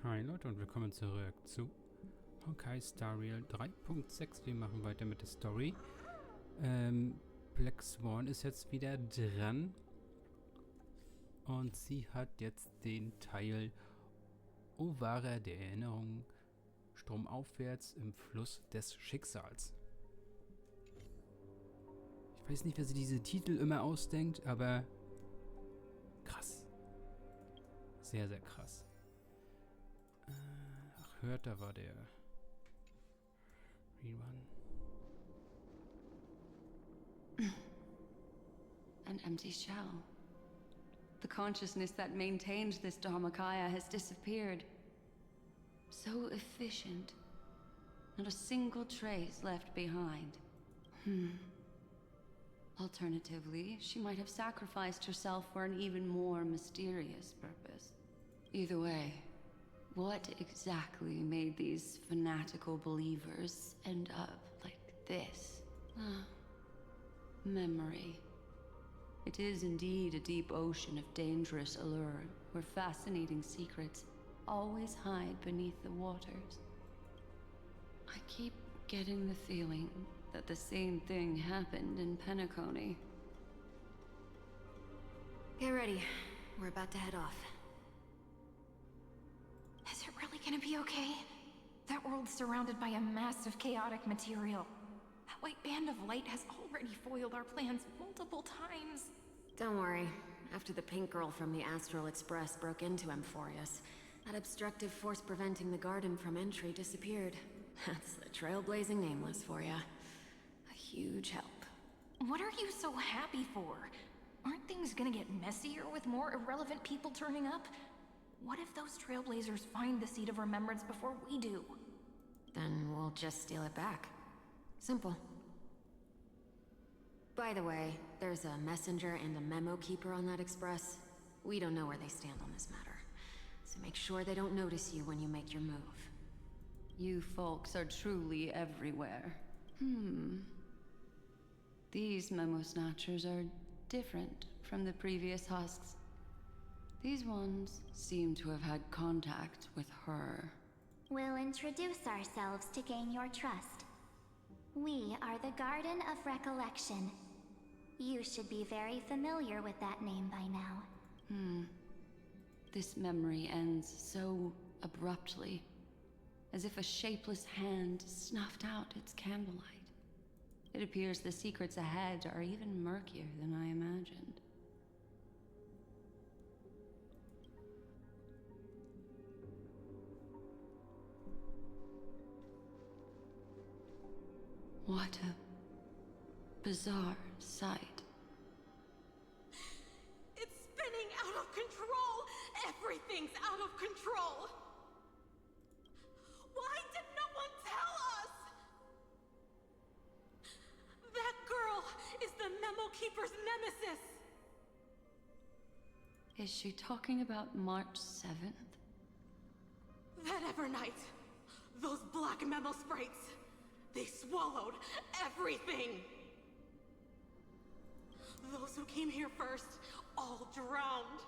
Hi Leute und willkommen zurück zu Honkai Star Rail 3.6. Wir machen weiter mit der Story. Black Swan ist jetzt wieder dran. Und sie hat jetzt den Teil Wunder der Erinnerung stromaufwärts im Fluss des Schicksals. Ich weiß nicht, wer sich diese Titel immer ausdenkt, aber krass. Sehr, sehr krass. Ach, hört, da war der Rerun. An empty shell. The consciousness that maintained this Dharmakaya has disappeared. So efficient. Not a single trace left behind. Alternatively, she might have sacrificed herself for an even more mysterious purpose. Either way, what exactly made these fanatical believers end up like this? Memory. It is indeed a deep ocean of dangerous allure, where fascinating secrets always hide beneath the waters. I keep getting the feeling that the same thing happened in Penacony. Get ready. We're about to head off. Is it really gonna be okay? That world's surrounded by a mass of chaotic material. That white band of light has already foiled our plans multiple times. Don't worry. After the pink girl from the Astralexpress broke into Amphorius, that obstructive force preventing the garden from entry disappeared. That's the trailblazing nameless for ya. A huge help. What are you so happy for? Aren't things gonna get messier with more irrelevant people turning up? What if those trailblazers find the seed of remembrance before we do? Then we'll just steal it back. Simple. By the way, there's a messenger and a memo keeper on that express. We don't know where they stand on this matter. So make sure they don't notice you when you make your move. You folks are truly everywhere. These memo snatchers are different from the previous husks. These ones seem to have had contact with her. We'll introduce ourselves to gain your trust. We are the Garden of Recollection. You should be very familiar with that name by now. This memory ends so abruptly, as if a shapeless hand snuffed out its candlelight. It appears the secrets ahead are even murkier than I imagined. What a bizarre sight. It's spinning out of control! Everything's out of control! Why did no one tell us? That girl is the Memo Keeper's nemesis! Is she talking about March 7th? That Evernight, those black memo sprites, they swallowed everything! Those who came here first, all drowned.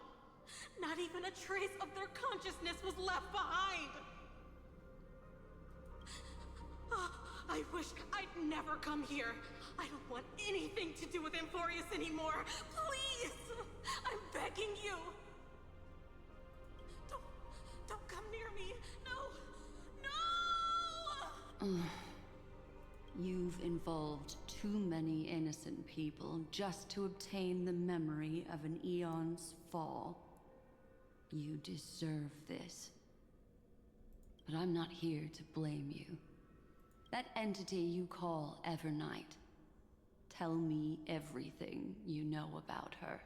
Not even a trace of their consciousness was left behind! I wish I'd never come here. I don't want anything to do with Amphorius anymore. Please! I'm begging you! Don't come near me! No! No! You've involved too many innocent people just to obtain the memory of an eon's fall. You deserve this. But I'm not here to blame you. That entity you call Evernight. Tell me everything you know about her.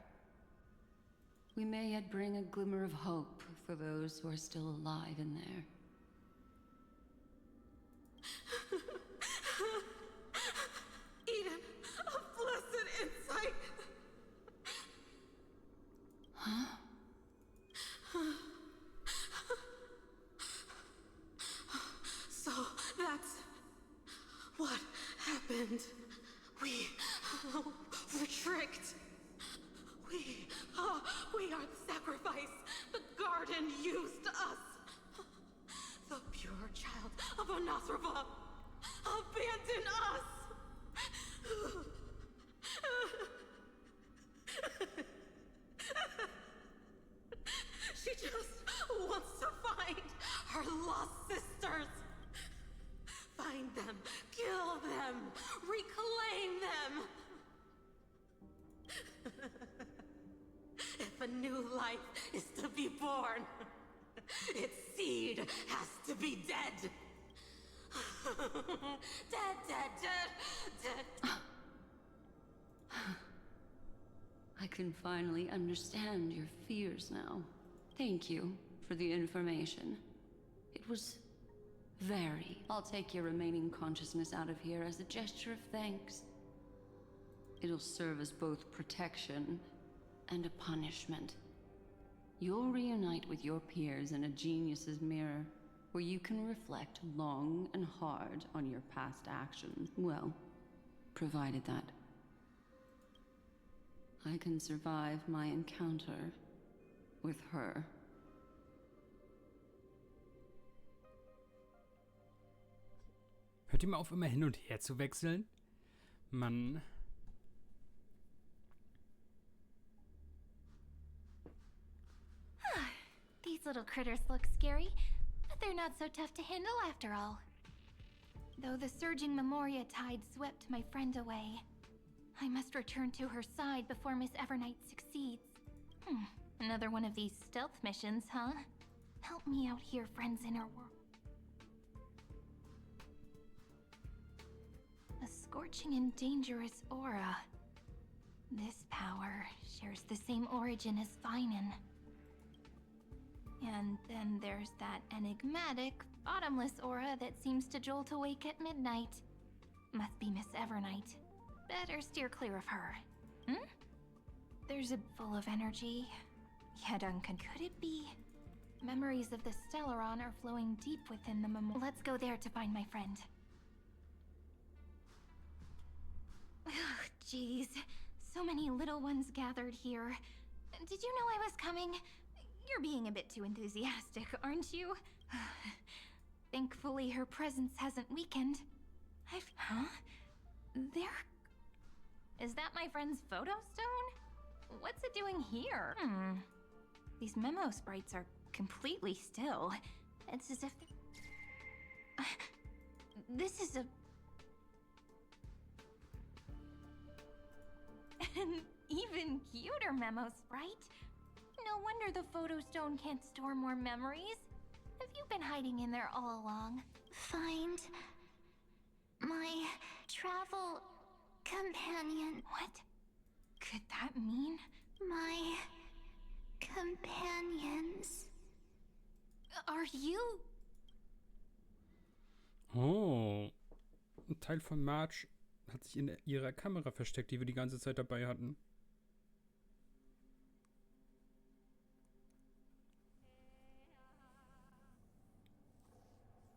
We may yet bring a glimmer of hope for those who are still alive in there. Eden, a blessed insight! Huh? So that's what happened. We were tricked. We are the sacrifice. The garden used us. Nasrava, abandon us! She just wants to find her lost sisters. Find them, kill them, reclaim them. If a new life is to be born, its seed has to be dead. Dead, dead, dead, dead. I can finally understand your fears now. Thank you for the information. It was very... I'll take your remaining consciousness out of here as a gesture of thanks. It'll serve as both protection and a punishment. You'll reunite with your peers in a genius's mirror, where you can reflect long and hard on your past actions. Well, provided that I can survive my encounter with her. Hört ihr mal auf, immer hin und her zu wechseln? Mann. These little critters look scary, but they're not so tough to handle after all. Though the surging Memoria tide swept my friend away, I must return to her side before Miss Evernight succeeds. Another one of these stealth missions, huh? Help me out here, friends in her world. A scorching and dangerous aura. This power shares the same origin as Finan. And then there's that enigmatic, bottomless aura that seems to jolt awake at midnight. Must be Miss Evernight. Better steer clear of her. There's a full of energy. Yet could it be? Memories of the Stellaron are flowing deep within the Let's go there to find my friend. Ugh, jeez. So many little ones gathered here. Did you know I was coming? You're being a bit too enthusiastic, aren't you? Thankfully, her presence hasn't weakened. Huh? There... Is that my friend's photo stone? What's it doing here? These memo sprites are completely still. It's as if they're... This is a... An even cuter memo sprite. No wonder the photo stone can't store more memories. Have you been hiding in there all along? Find my travel companion. What could that mean? My companions. Are you? Oh. Ein Teil von Marge hat sich in ihrer Kamera versteckt, die wir die ganze Zeit dabei hatten.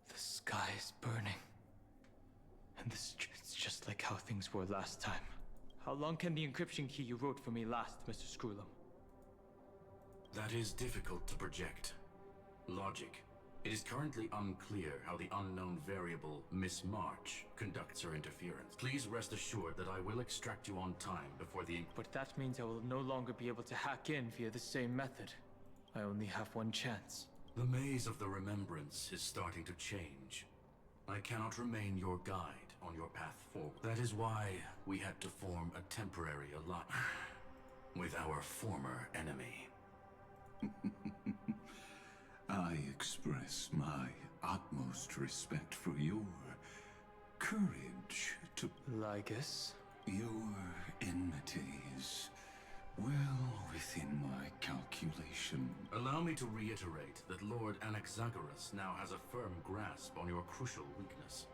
The sky is burning. And the streets just like how things were last time. How long can the encryption key you wrote for me last, Mr. Screwlum? That is difficult to project. Logic. It is currently unclear how the unknown variable, Miss March, conducts her interference. Please rest assured that I will extract you on time before the... But that means I will no longer be able to hack in via the same method. I only have one chance. The maze of the remembrance is starting to change. I cannot remain your guide on your path forward. That is why we had to form a temporary alliance with our former enemy. I express my utmost respect for your courage to... Lygus? Your enmity is well within my calculation. Allow me to reiterate that Lord Anaxagoras now has a firm grasp on your crucial weakness.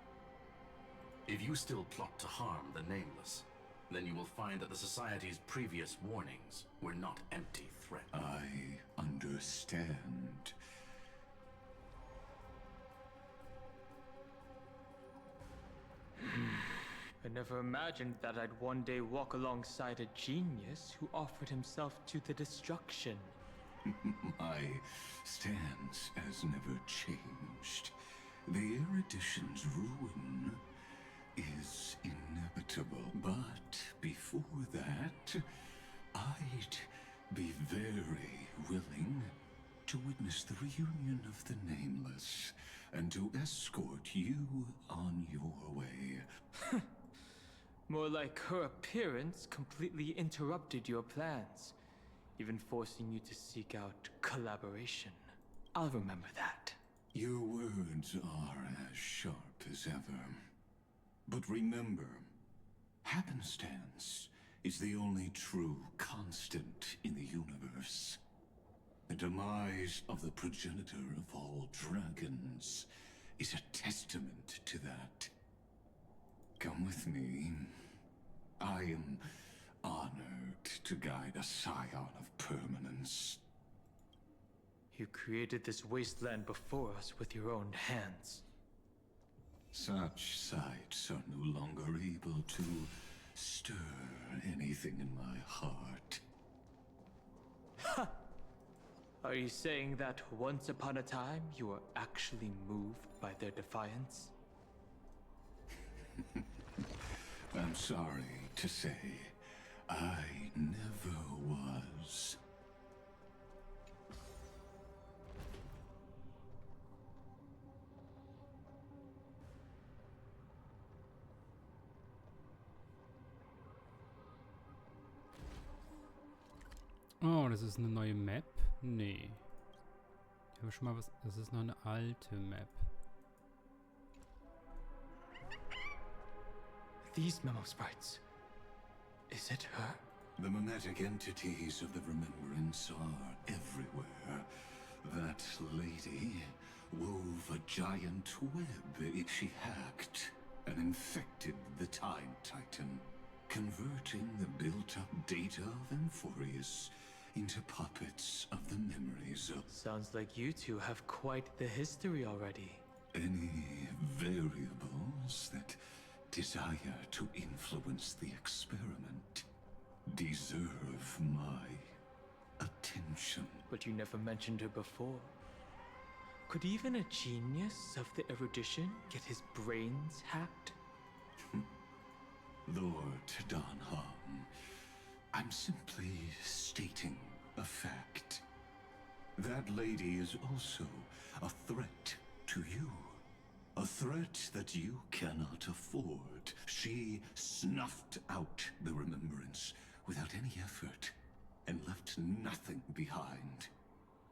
If you still plot to harm the Nameless, then you will find that the Society's previous warnings were not empty threats. I understand. I never imagined that I'd one day walk alongside a genius who offered himself to the destruction. My stance has never changed. The erudition's ruin is inevitable, but before that, I'd be very willing to witness the reunion of the Nameless and to escort you on your way. More like her appearance completely interrupted your plans, even forcing you to seek out collaboration. I'll remember that. Your words are as sharp as ever. But remember, happenstance is the only true constant in the universe. The demise of the progenitor of all dragons is a testament to that. Come with me. I am honored to guide a scion of permanence. You created this wasteland before us with your own hands. Such sights are no longer able to stir anything in my heart. Ha! Are you saying that once upon a time you were actually moved by their defiance? I'm sorry to say, I never was. Oh, das ist eine neue Map? Nee. Ich habe schon mal was... Das ist noch eine alte Map. These memo sprites. Is it her? The mimetic entities of the remembrance are everywhere. That lady wove a giant web. She hacked and infected the Time Titan, converting the built-up data of Amphorius into puppets of the memories of... Sounds like you two have quite the history already. Any variables that desire to influence the experiment deserve my attention. But you never mentioned her before. Could even a genius of the erudition get his brains hacked? Lord Donham, I'm simply stating a fact. That lady is also a threat to you. A threat that you cannot afford. She snuffed out the remembrance without any effort and left nothing behind.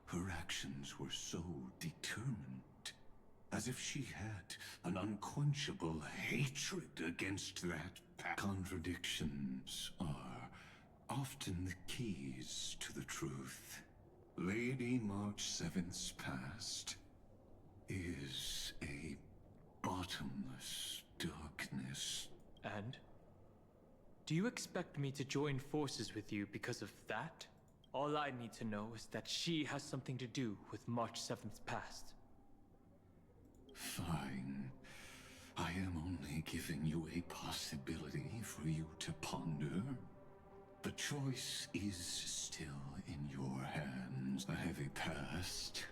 Her actions were so determined, as if she had an unquenchable hatred against that Contradictions are often the keys to the truth. Lady March 7th's past is a bottomless darkness. And? Do you expect me to join forces with you because of that? All I need to know is that she has something to do with March 7th's past. Fine. I am only giving you a possibility for you to ponder. The choice is still in your hands. A heavy past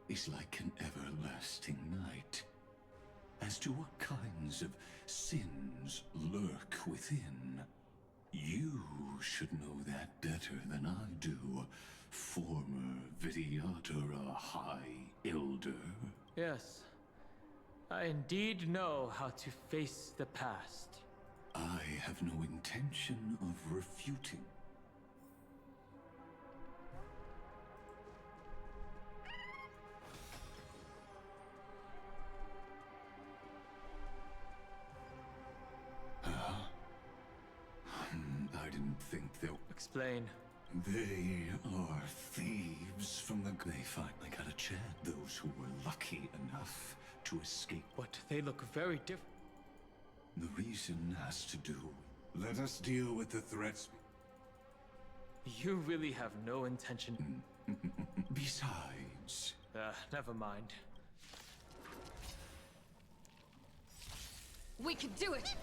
is like an everlasting night. As to what kinds of sins lurk within, you should know that better than I do, former Vidyadhara High Elder. Yes. I indeed know how to face the past. I have no intention of refuting. I didn't think they'll... Explain. They are thieves from the... They finally got a chance. Those who were lucky enough to escape. But they look very different. The reason has to do... Let us deal with the threats. You really have no intention... Besides... never mind. We can do it!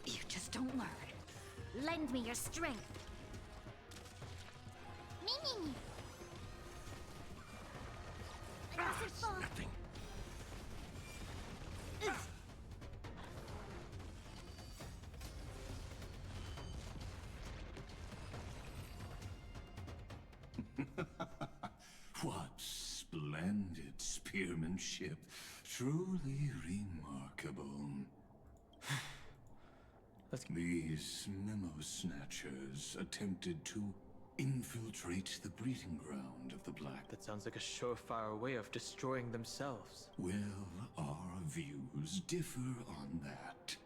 You just don't learn. Lend me your strength. Mimi! It's nothing. What splendid spearmanship. Truly remarkable. These memo snatchers attempted to infiltrate the breeding ground of the Black. That sounds like a surefire way of destroying themselves. Well, our views differ on that.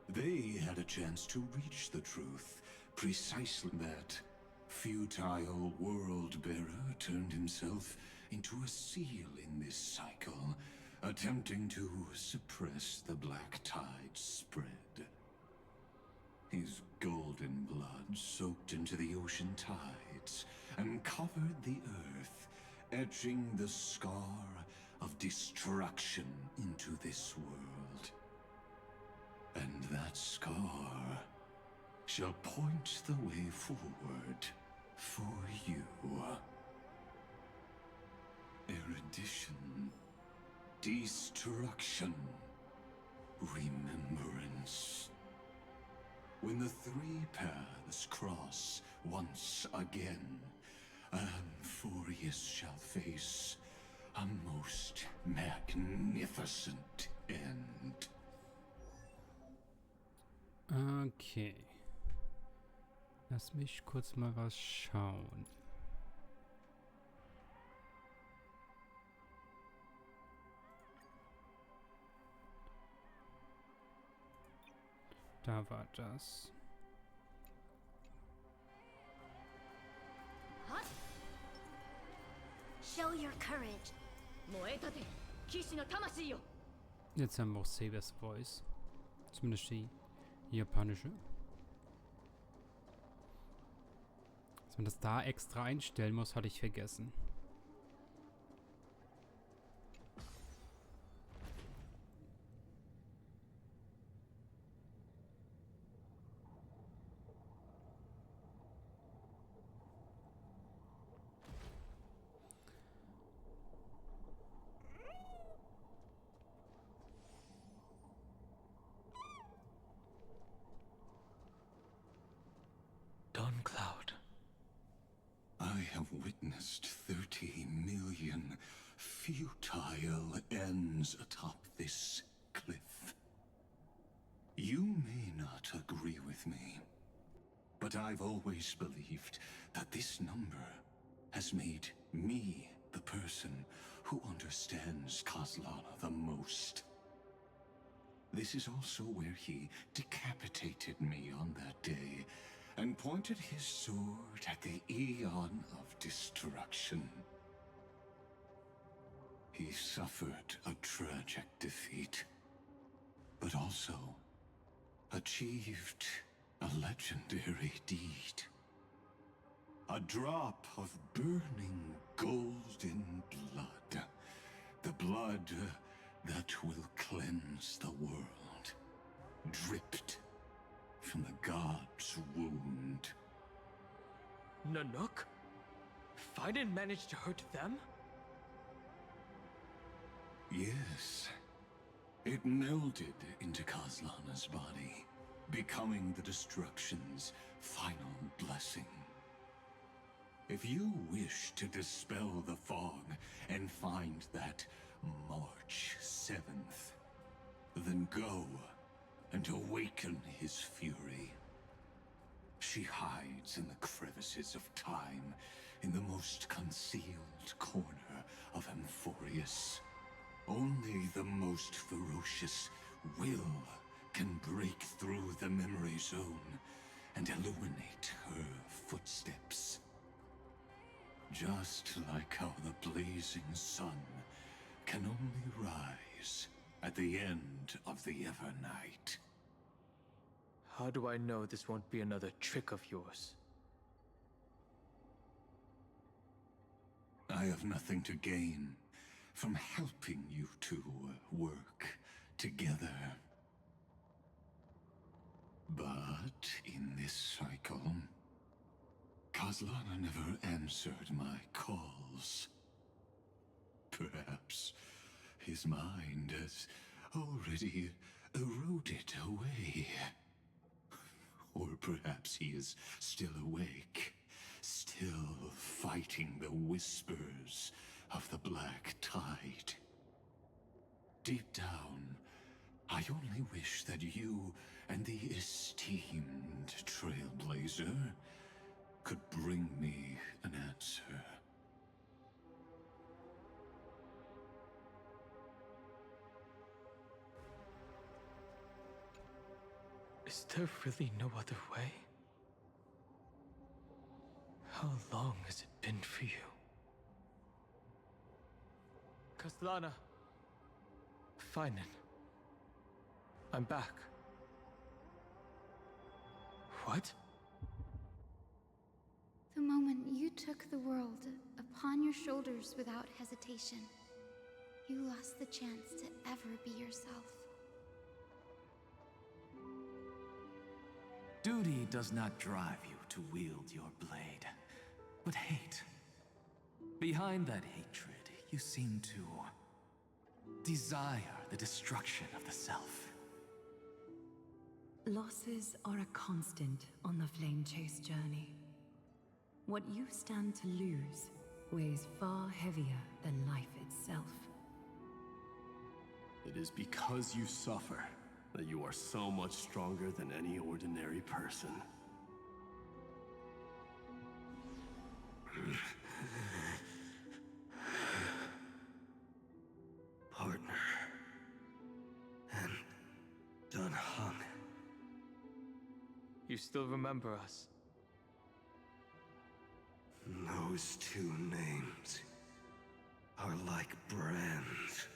They had a chance to reach the truth. Precisely that futile world-bearer turned himself into a seal in this cycle, attempting to suppress the black tide spread. His golden blood soaked into the ocean tides and covered the earth, etching the scar of destruction into this world. And that scar shall point the way forward for you. Erudition, destruction, remembrance. When the three paths cross once again, Amphorius shall face a most magnificent end. Okay. Lass mich kurz mal was schauen. Da war das. Show your courage. Jetzt haben wir auch Sabers Voice. Zumindest die japanische. Dass man das da extra einstellen muss, hatte ich vergessen. Cloud. I have witnessed 30 million futile ends atop this cliff. You may not agree with me, but I've always believed that this number has made me the person who understands Kozlana the most. This is also where he decapitated me on that day, and pointed his sword at the Eon of Destruction. He suffered a tragic defeat, but also achieved a legendary deed. A drop of burning golden blood. The blood that will cleanse the world. Dripped from the god's wound. Nanook? Fiden managed to hurt them? Yes. It melded into Kozlana's body, becoming the destruction's final blessing. If you wish to dispel the fog and find that March 7th, then go and awaken his fury. She hides in the crevices of time, in the most concealed corner of Amphorius. Only the most ferocious will can break through the memory zone and illuminate her footsteps. Just like how the blazing sun can only rise at the end of the Evernight. How do I know this won't be another trick of yours? I have nothing to gain from helping you two work together. But in this cycle, Kaslana never answered my calls. Perhaps his mind has already eroded away. Or perhaps he is still awake, still fighting the whispers of the Black Tide. Deep down, I only wish that you and the esteemed Trailblazer could bring me an answer. Is there really no other way? How long has it been for you? Kaslana. Feinen. I'm back. What? The moment you took the world upon your shoulders without hesitation, you lost the chance to ever be yourself. Duty does not drive you to wield your blade, but hate. Behind that hatred, you seem to desire the destruction of the self. Losses are a constant on the Flame Chase journey. What you stand to lose weighs far heavier than life itself. It is because you suffer that you are so much stronger than any ordinary person. Partner. And Dunhung. You still remember us? Those two names are like brands.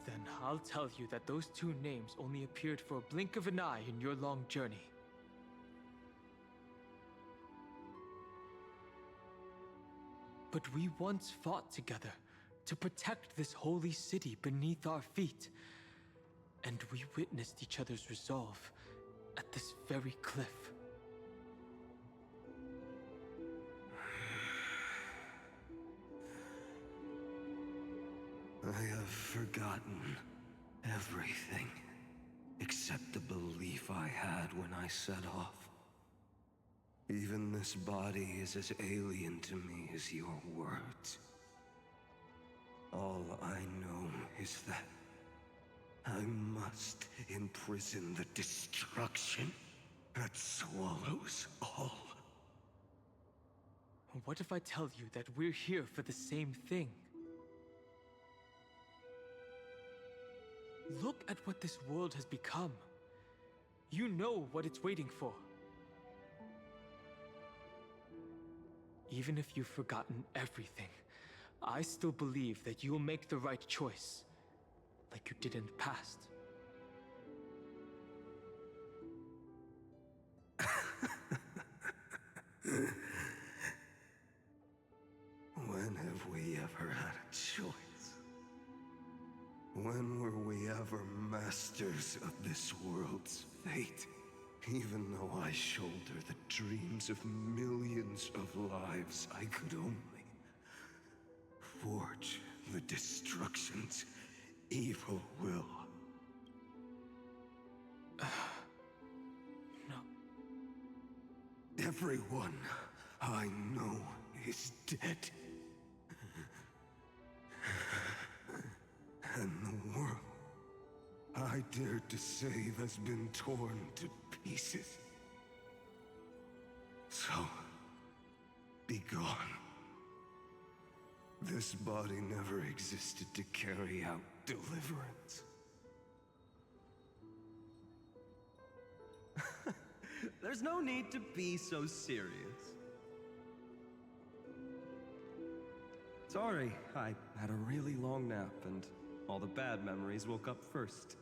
Then I'll tell you that those two names only appeared for a blink of an eye in your long journey. But we once fought together to protect this holy city beneath our feet. And we witnessed each other's resolve at this very cliff. I have forgotten everything except the belief I had when I set off. Even this body is as alien to me as your words. All I know is that I must imprison the destruction that swallows all. What if I tell you that we're here for the same thing? Look at what this world has become. You know what it's waiting for. Even if you've forgotten everything, I still believe that you'll make the right choice, like you did in the past. When have we ever had a choice? When were we ever masters of this world's fate? Even though I shoulder the dreams of millions of lives, I could only forge the destruction's evil will. No. Everyone I know is dead. And the world I dared to save has been torn to pieces. So, be gone. This body never existed to carry out deliverance. There's no need to be so serious. Sorry, I had a really long nap and all the bad memories woke up first.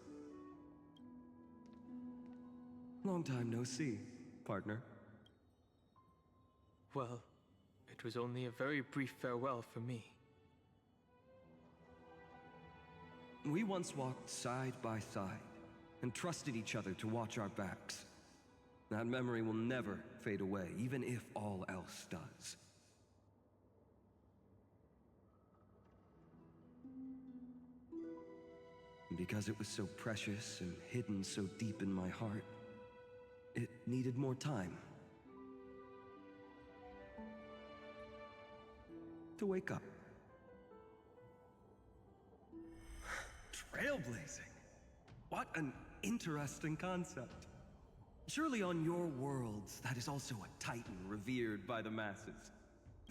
Long time no see, partner. Well, it was only a very brief farewell for me. We once walked side by side and trusted each other to watch our backs. That memory will never fade away, even if all else does. And because it was so precious and hidden so deep in my heart, it needed more time to wake up. Trailblazing. What an interesting concept. Surely on your worlds, that is also a titan revered by the masses.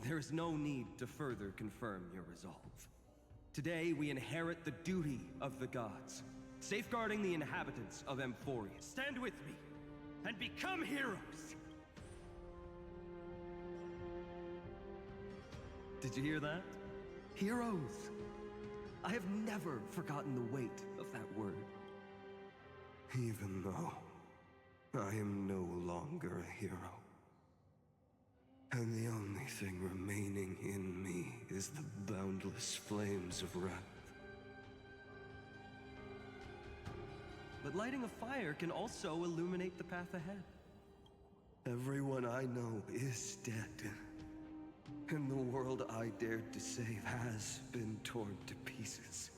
There is no need to further confirm your resolve. Today, we inherit the duty of the gods, safeguarding the inhabitants of Emphoria. Stand with me, and become heroes! Did you hear that? Heroes! I have never forgotten the weight of that word. Even though I am no longer a hero. And the only thing remaining in me is the boundless flames of wrath. But lighting a fire can also illuminate the path ahead. Everyone I know is dead. And the world I dared to save has been torn to pieces.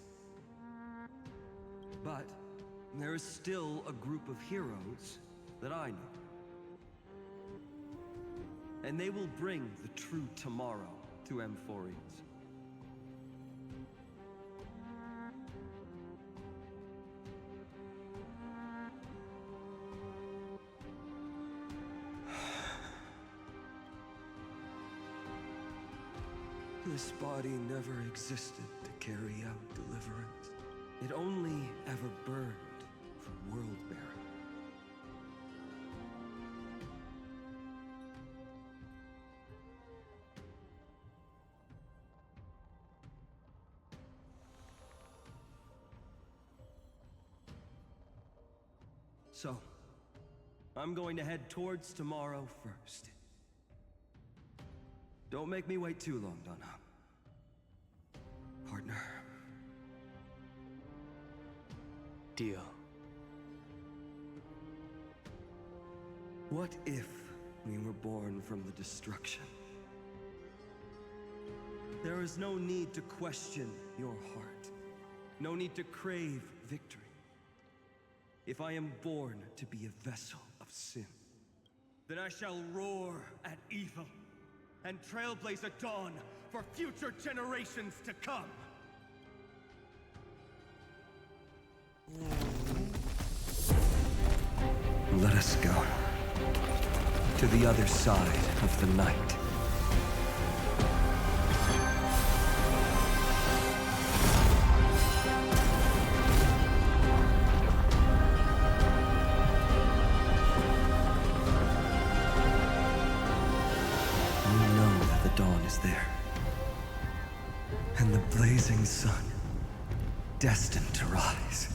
But there is still a group of heroes that I know. And they will bring the true tomorrow to Emphorians. This body never existed to carry out deliverance. It only ever burned for world-bearing. So, I'm going to head towards tomorrow first. Don't make me wait too long, Donna. Partner. Deal. What if we were born from the destruction? There is no need to question your heart. No need to crave victory. If I am born to be a vessel of sin, then I shall roar at evil and trailblaze a dawn for future generations to come. Let us go to the other side of the night. Dawn is there, and the blazing sun, destined to rise.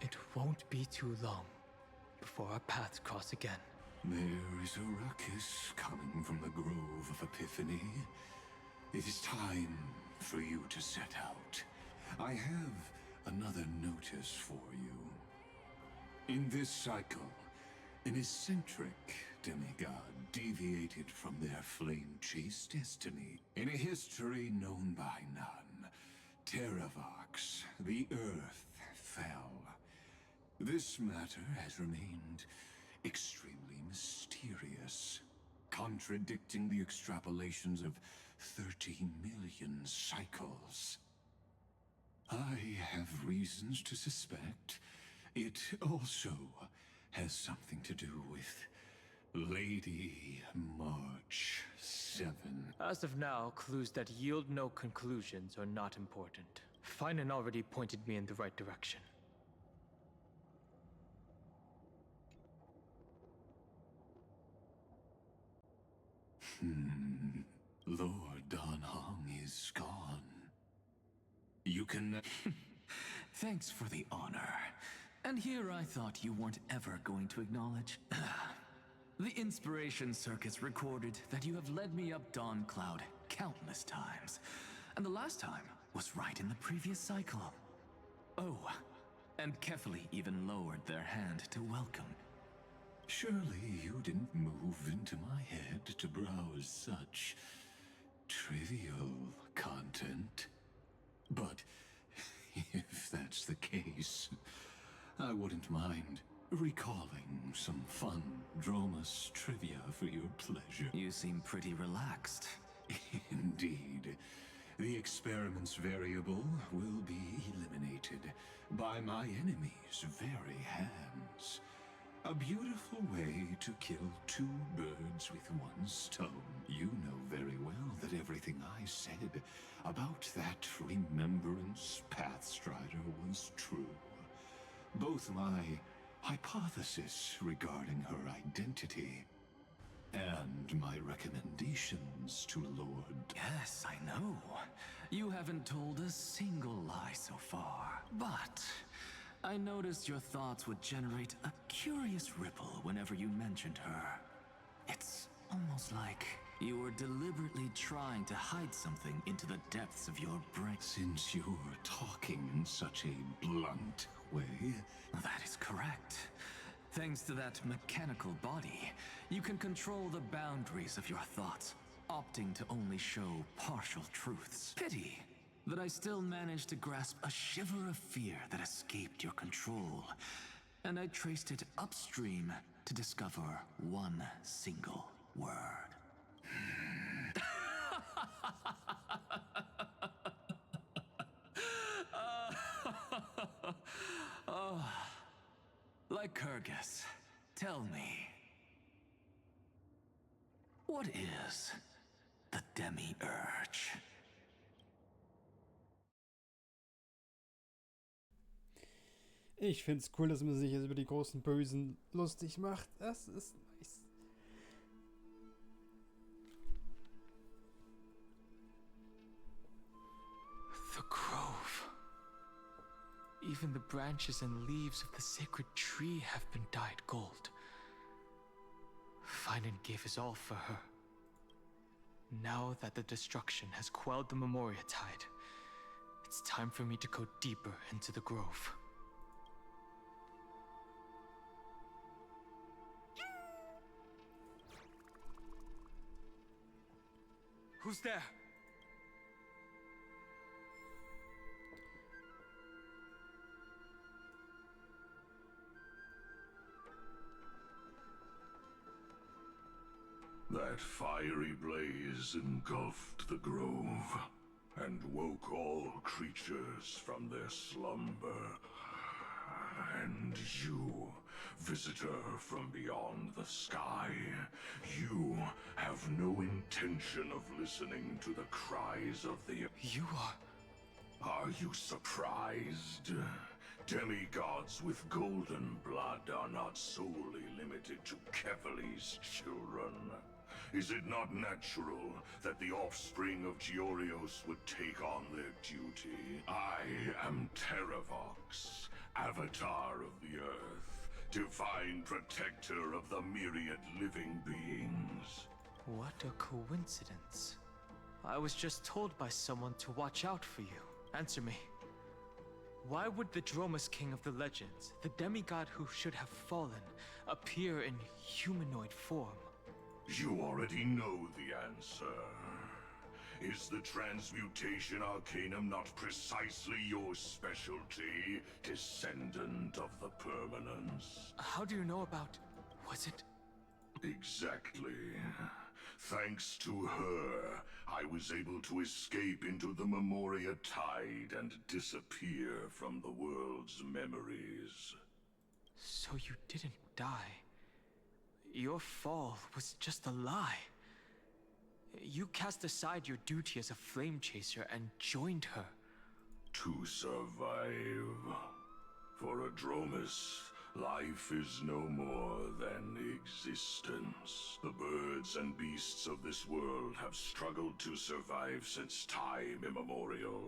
It won't be too long before our paths cross again. There is a ruckus coming from the Grove of Epiphany. It is time for you to set out. I have another notice for you. In this cycle, an eccentric demigod deviated from their flame-chased destiny. In a history known by none, Terravox, the Earth, fell. This matter has remained extremely mysterious, contradicting the extrapolations of 30 million cycles. I have reasons to suspect it also has something to do with Lady March 7. As of now, clues that yield no conclusions are not important. Finan already pointed me in the right direction. Lord Dan Hong is gone. You can... Thanks for the honor. And here I thought you weren't ever going to acknowledge. The Inspiration Circus recorded that you have led me up Dawn Cloud countless times. And the last time, was right in the previous cycle. Oh, and carefully even lowered their hand to welcome. Surely you didn't move into my head to browse such trivial content. But if that's the case, I wouldn't mind recalling some fun Dromus trivia for your pleasure. You seem pretty relaxed. Indeed. The experiment's variable will be eliminated by my enemy's very hands. A beautiful way to kill two birds with one stone. You know very well that everything I said about that remembrance Pathstrider was true. Both my hypothesis regarding her identity and my recommendations to Lord... Yes, I know. You haven't told a single lie so far. But I noticed your thoughts would generate a curious ripple whenever you mentioned her. It's almost like you were deliberately trying to hide something into the depths of your brain. Since you're talking in such a blunt way... That is correct. Thanks to that mechanical body, you can control the boundaries of your thoughts, opting to only show partial truths. Pity that I still managed to grasp a shiver of fear that escaped your control, and I traced it upstream to discover one single word. Lycurgus, tell me, what is the Demi-Urge? Ich find's cool, dass man sich jetzt über die großen Bösen lustig macht. Das ist nice. The grove. Even the branches and leaves of the sacred tree have been dyed gold. Finan gave his all for her. Now that the destruction has quelled the Memoria Tide, it's time for me to go deeper into the grove. Who's there? That fiery blaze engulfed the grove and woke all creatures from their slumber. And you, visitor from beyond the sky, you have no intention of listening to the cries of the... You are... Are you surprised? Demigods with golden blood are not solely limited to Kefali's children. Is it not natural that the offspring of Georios would take on their duty? I am Terravox, Avatar of the Earth, divine protector of the myriad living beings. What a coincidence. I was just told by someone to watch out for you. Answer me. Why would the Dromus King of the Legends, the demigod who should have fallen, appear in humanoid form? You already know the answer. Is the Transmutation Arcanum not precisely your specialty, descendant of the Permanence? How do you know about... was it... Exactly. Thanks to her, I was able to escape into the Memoria Tide and disappear from the world's memories. So you didn't die. Your fall was just a lie. You cast aside your duty as a flame chaser and joined her. To survive. For a Dromus, Life is no more than existence. The birds and beasts of this world have struggled to survive since time immemorial.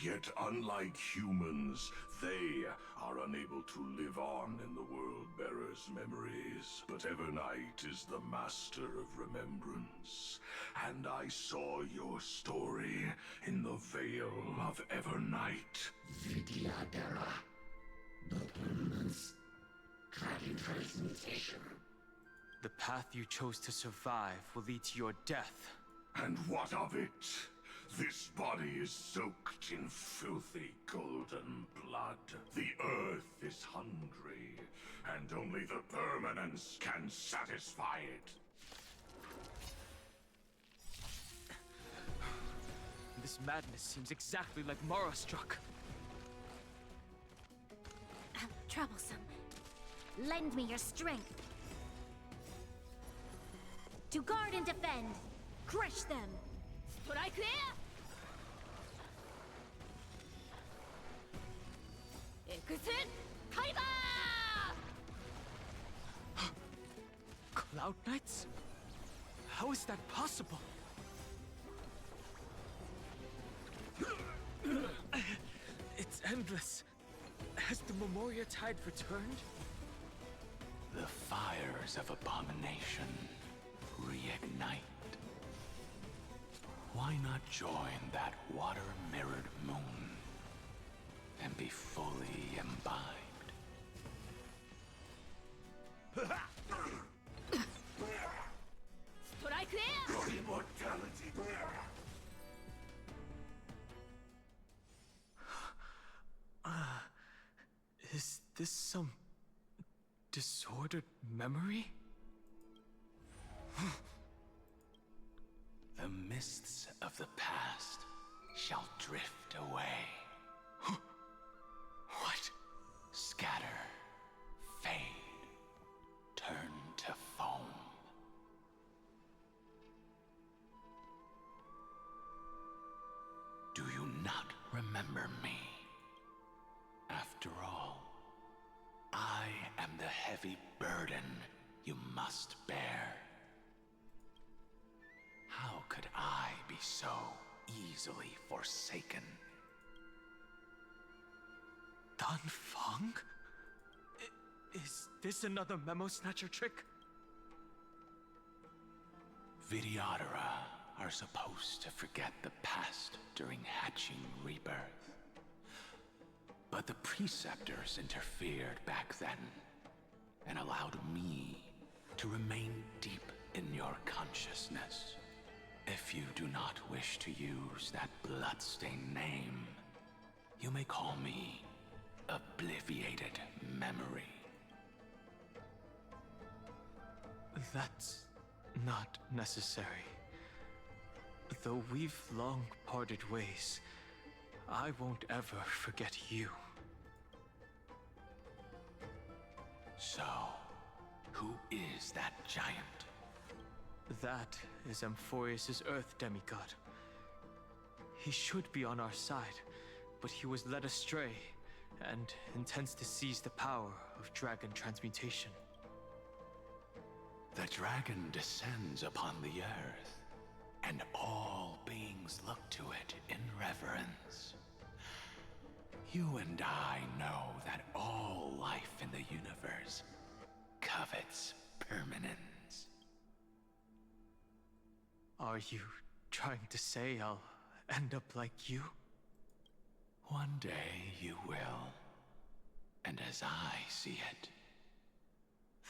Yet unlike humans, they are unable to live on in the World-Bearer's memories. But Evernight is the master of remembrance, and I saw your story in the Veil of Evernight. Vidyadhara, the permanence, dragon transmutation. The path you chose to survive will lead to your death. And what of it? This body is soaked in filthy golden blood. The earth is hungry, and only the permanence can satisfy it. This madness seems exactly like Mara struck. Troublesome. Lend me your strength. To guard and defend. Crush them. Strike there! Exit! Kaiba! Cloud Knights? How is that possible? It's endless. Has the Memoria Tide returned? The fires of abomination reignite. Why not join that water-mirrored moon and be fully imbibed? Strike there! Your immortality. Is this some disordered memory? The mists of the past shall drift away. What? Scatter, fade, turn to foam. Do you not remember me? After all, I am the heavy burden you must bear. How could I be so easily forsaken? Dan Feng? Is this another memo snatcher trick? Vidyadhara are supposed to forget the past during hatching rebirth. But the preceptors interfered back then and allowed me to remain deep in your consciousness. If you do not wish to use that bloodstained name, you may call me Obliviated Memory. That's not necessary. Though we've long parted ways, I won't ever forget you. So, who is that giant? That is Amphorius' Earth demigod. He should be on our side, but he was led astray and intends to seize the power of dragon transmutation. The dragon descends upon the earth, and all beings look to it in reverence. You and I know that all life in the universe covets permanence. Are you trying to say I'll end up like you? One day you will. And as I see it,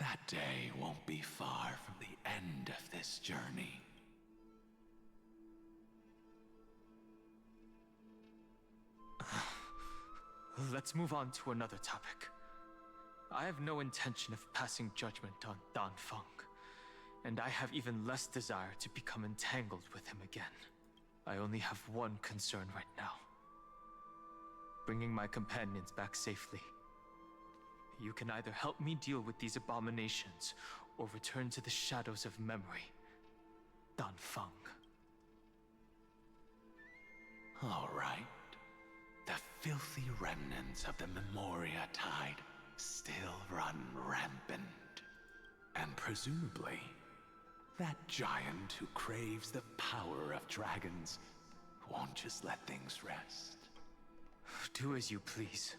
that day won't be far from the end of this journey. Let's move on to another topic. I have no intention of passing judgment on Dan Feng, and I have even less desire to become entangled with him again. I only have one concern right now: bringing my companions back safely. You can either help me deal with these abominations, or return to the shadows of memory. Dan Feng. All right. The filthy remnants of the Memoria Tide still run rampant. And presumably, that giant who craves the power of dragons won't just let things rest. Do as you please.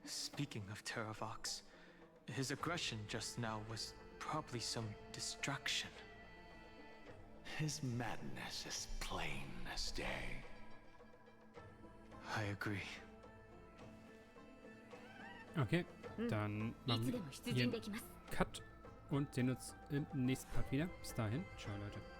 Speaking of Terravox, his aggression just now was probably some distraction. His madness is plain as day. I agree. Okay, dann machen wir hier einen Cut und sehen uns im nächsten Part wieder. Bis dahin, ciao Leute.